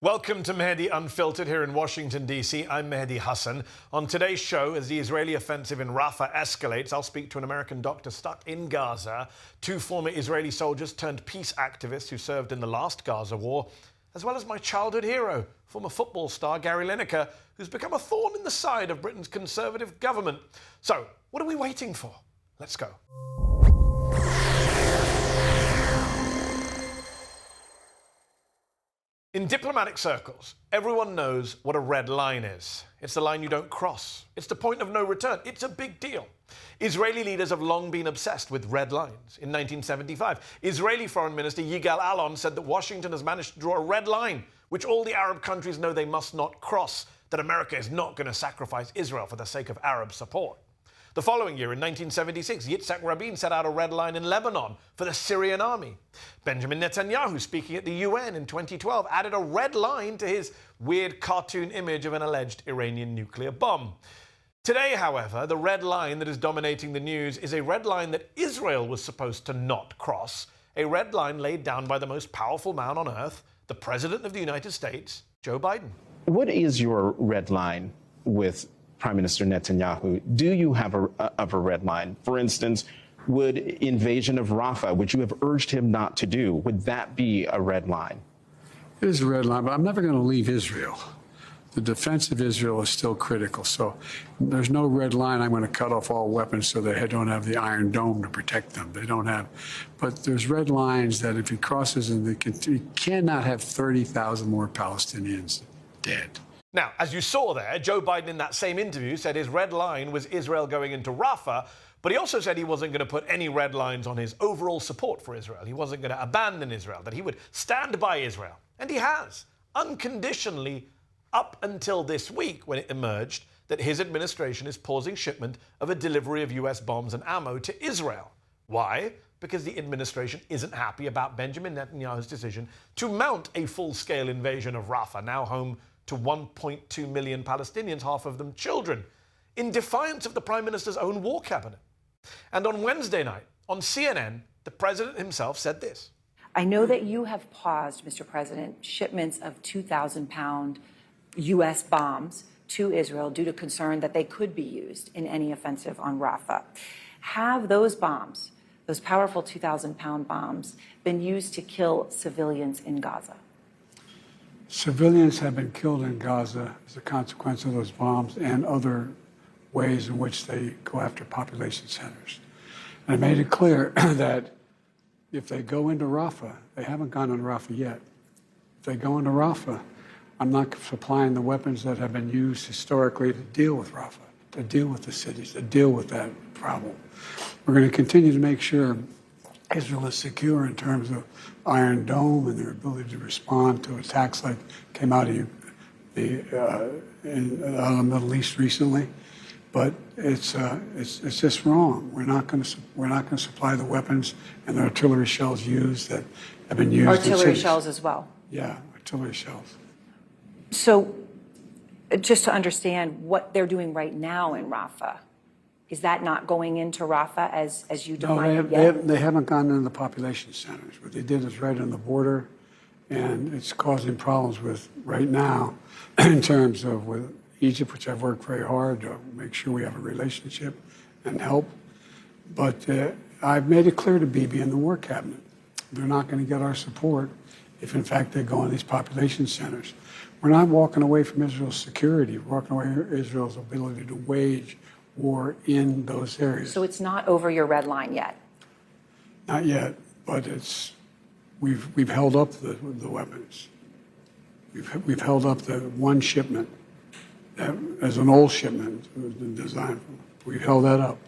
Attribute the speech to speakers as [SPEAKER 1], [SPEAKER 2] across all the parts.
[SPEAKER 1] Welcome to Mehdi Unfiltered here in Washington, D.C. I'm Mehdi Hasan. On today's show, as the Israeli offensive in Rafah escalates, I'll speak to an American doctor stuck in Gaza, two former Israeli soldiers turned peace activists who served in the last Gaza war, as well as my childhood hero, former football star Gary Lineker, who's become a thorn in the side of Britain's Conservative government. So, what are we waiting for? Let's go. In diplomatic circles, everyone knows what a red line is. It's the line you don't cross. It's the point of no return. It's a big deal. Israeli leaders have long been obsessed with red lines. In 1975, Israeli Foreign Minister Yigal Allon said that Washington has managed to draw a red line, which all the Arab countries know they must not cross, that America is not going to sacrifice Israel for the sake of Arab support. The following year, in 1976, Yitzhak Rabin set out a red line in Lebanon for the Syrian army. Benjamin Netanyahu, speaking at the UN in 2012, added a red line to his weird cartoon image of an alleged Iranian nuclear bomb. Today, however, the red line that is dominating the news is a red line that Israel was supposed to not cross, a red line laid down by the most powerful man on earth, the President of the United States, Joe Biden.
[SPEAKER 2] What is your red line with Prime Minister Netanyahu? Do you have a red line? For instance, would invasion of Rafah, which you have urged him not to do, would that be a red line?
[SPEAKER 3] It is a red line, but I'm never going to leave Israel. The defense of Israel is still critical. So there's no red line. I'm going to cut off all weapons so they don't have the Iron Dome to protect them. They don't have. But there's red lines that if he crosses, he cannot have 30,000 more Palestinians dead.
[SPEAKER 1] Now, as you saw there, Joe Biden in that same interview said his red line was Israel going into Rafah, but he also said he wasn't going to put any red lines on his overall support for Israel. He wasn't going to abandon Israel, that he would stand by Israel. And he has, unconditionally, up until this week when it emerged that his administration is pausing shipment of a delivery of US bombs and ammo to Israel. Why? Because the administration isn't happy about Benjamin Netanyahu's decision to mount a full-scale invasion of Rafah, now home to 1.2 million Palestinians, half of them children, in defiance of the Prime Minister's own war cabinet. And on Wednesday night, on CNN, the President himself said this.
[SPEAKER 4] I know that you have paused, Mr. President, shipments of 2,000-pound U.S. bombs to Israel due to concern that they could be used in any offensive on Rafah. Have those bombs, those powerful 2,000-pound bombs, been used to kill civilians in Gaza?
[SPEAKER 3] Civilians have been killed in Gaza as a consequence of those bombs and other ways in which they go after population centers. And I made it clear that if they go into Rafah, they haven't gone into Rafah yet. If they go into Rafah, I'm not supplying the weapons that have been used historically to deal with Rafah, to deal with the cities, to deal with that problem. We're going to continue to make sure Israel is secure in terms of Iron Dome and their ability to respond to attacks like came out of the Middle East recently. But it's just wrong. We're not going to supply the weapons and the artillery shells used that have been used.
[SPEAKER 4] Artillery shells as well.
[SPEAKER 3] Yeah, artillery shells.
[SPEAKER 4] So, just to understand what they're doing right now in Rafah. Is that not going into Rafah as you define it yet?
[SPEAKER 3] They haven't gone into the population centers. What they did is right on the border, and it's causing problems with right now in terms of with Egypt, which I've worked very hard to make sure we have a relationship and help. But I've made it clear to Bibi and the War Cabinet, they're not going to get our support if, in fact, they go in these population centers. We're not walking away from Israel's security. We're walking away from Israel's ability to wage war in those areas.
[SPEAKER 4] So it's not over your red line yet?
[SPEAKER 3] Not yet, but we've held up the weapons. We've held up the one shipment that, as an old shipment was designed for. We've held that up.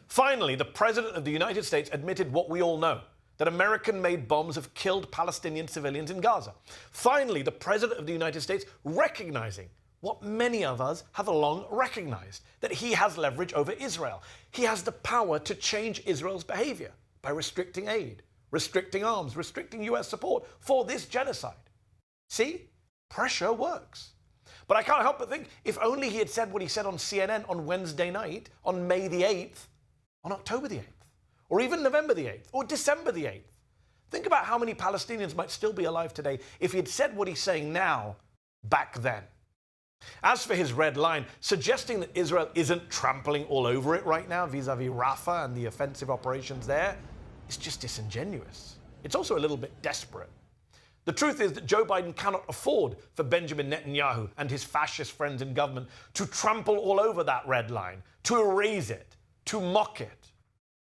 [SPEAKER 1] Finally, the President of the United States admitted what we all know, that American-made bombs have killed Palestinian civilians in Gaza. Finally, the President of the United States recognizing what many of us have long recognized, that he has leverage over Israel. He has the power to change Israel's behavior by restricting aid, restricting arms, restricting US support for this genocide. See? Pressure works. But I can't help but think, if only he had said what he said on CNN on Wednesday night, on May the 8th, on October the 8th, or even November the 8th, or December the 8th. Think about how many Palestinians might still be alive today if he had said what he's saying now back then. As for his red line, suggesting that Israel isn't trampling all over it right now vis-a-vis Rafah and the offensive operations there, is just disingenuous. It's also a little bit desperate. The truth is that Joe Biden cannot afford for Benjamin Netanyahu and his fascist friends in government to trample all over that red line, to erase it, to mock it.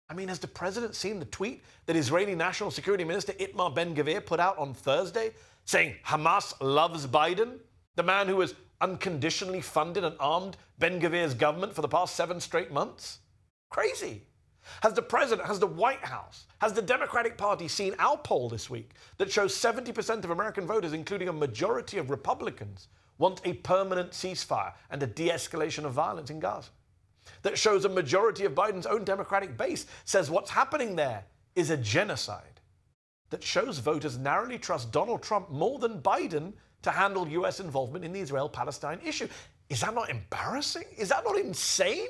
[SPEAKER 1] I mean, has the president seen the tweet that Israeli National Security Minister Itamar Ben-Gvir put out on Thursday saying Hamas loves Biden, the man who has unconditionally funded and armed Ben-Gvir's government for the past 7 straight months? Crazy. Has the president, has the White House, has the Democratic Party seen our poll this week that shows 70% of American voters, including a majority of Republicans, want a permanent ceasefire and a de-escalation of violence in Gaza? That shows a majority of Biden's own Democratic base says what's happening there is a genocide. That shows voters narrowly trust Donald Trump more than Biden to handle US involvement in the Israel-Palestine issue. Is that not embarrassing? Is that not insane?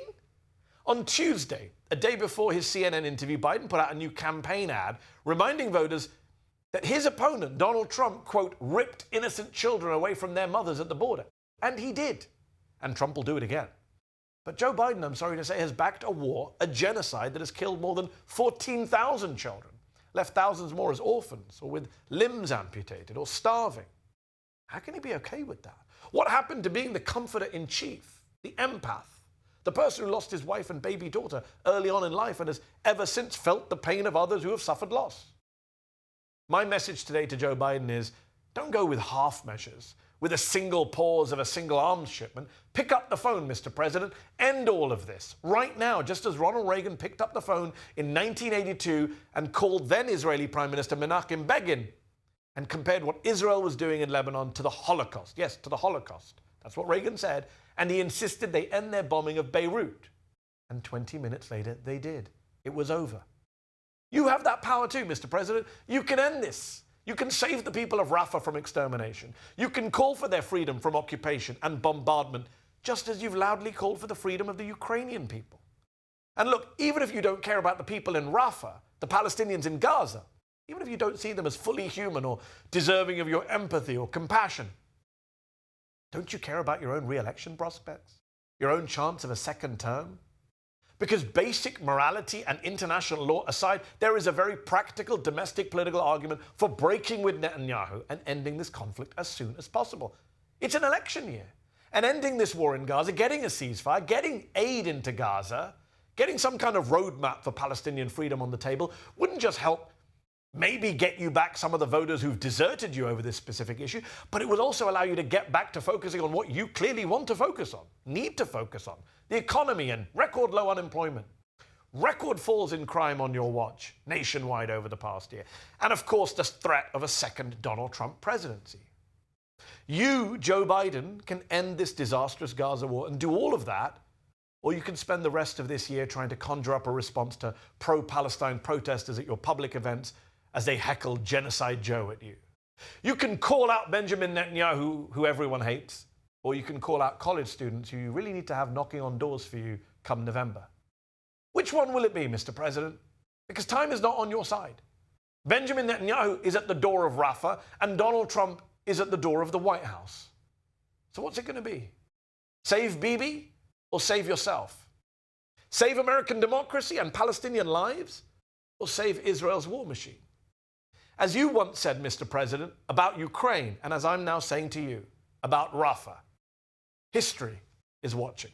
[SPEAKER 1] On Tuesday, a day before his CNN interview, Biden put out a new campaign ad reminding voters that his opponent, Donald Trump, quote, ripped innocent children away from their mothers at the border. And he did. And Trump will do it again. But Joe Biden, I'm sorry to say, has backed a war, a genocide that has killed more than 14,000 children, left thousands more as orphans or with limbs amputated or starving. How can he be okay with that? What happened to being the comforter-in-chief, the empath, the person who lost his wife and baby daughter early on in life and has ever since felt the pain of others who have suffered loss? My message today to Joe Biden is, don't go with half measures, with a single pause of a single arms shipment. Pick up the phone, Mr. President. End all of this right now, just as Ronald Reagan picked up the phone in 1982 and called then Israeli Prime Minister Menachem Begin and compared what Israel was doing in Lebanon to the Holocaust. Yes, to the Holocaust. That's what Reagan said. And he insisted they end their bombing of Beirut. And 20 minutes later, they did. It was over. You have that power too, Mr. President. You can end this. You can save the people of Rafah from extermination. You can call for their freedom from occupation and bombardment, just as you've loudly called for the freedom of the Ukrainian people. And look, even if you don't care about the people in Rafah, the Palestinians in Gaza, even if you don't see them as fully human or deserving of your empathy or compassion, don't you care about your own re-election prospects? Your own chance of a second term? Because basic morality and international law aside, there is a very practical domestic political argument for breaking with Netanyahu and ending this conflict as soon as possible. It's an election year. And ending this war in Gaza, getting a ceasefire, getting aid into Gaza, getting some kind of roadmap for Palestinian freedom on the table wouldn't just help maybe get you back some of the voters who've deserted you over this specific issue, but it would also allow you to get back to focusing on what you clearly want to focus on, need to focus on, the economy and record low unemployment, record falls in crime on your watch nationwide over the past year, and of course the threat of a second Donald Trump presidency. You, Joe Biden, can end this disastrous Gaza war and do all of that, or you can spend the rest of this year trying to conjure up a response to pro-Palestine protesters at your public events as they heckle Genocide Joe at you. You can call out Benjamin Netanyahu, who everyone hates, or you can call out college students who you really need to have knocking on doors for you come November. Which one will it be, Mr. President? Because time is not on your side. Benjamin Netanyahu is at the door of Rafah, and Donald Trump is at the door of the White House. So what's it going to be? Save Bibi or save yourself? Save American democracy and Palestinian lives or save Israel's war machine? As you once said, Mr. President, about Ukraine, and as I'm now saying to you, about Rafah, history is watching.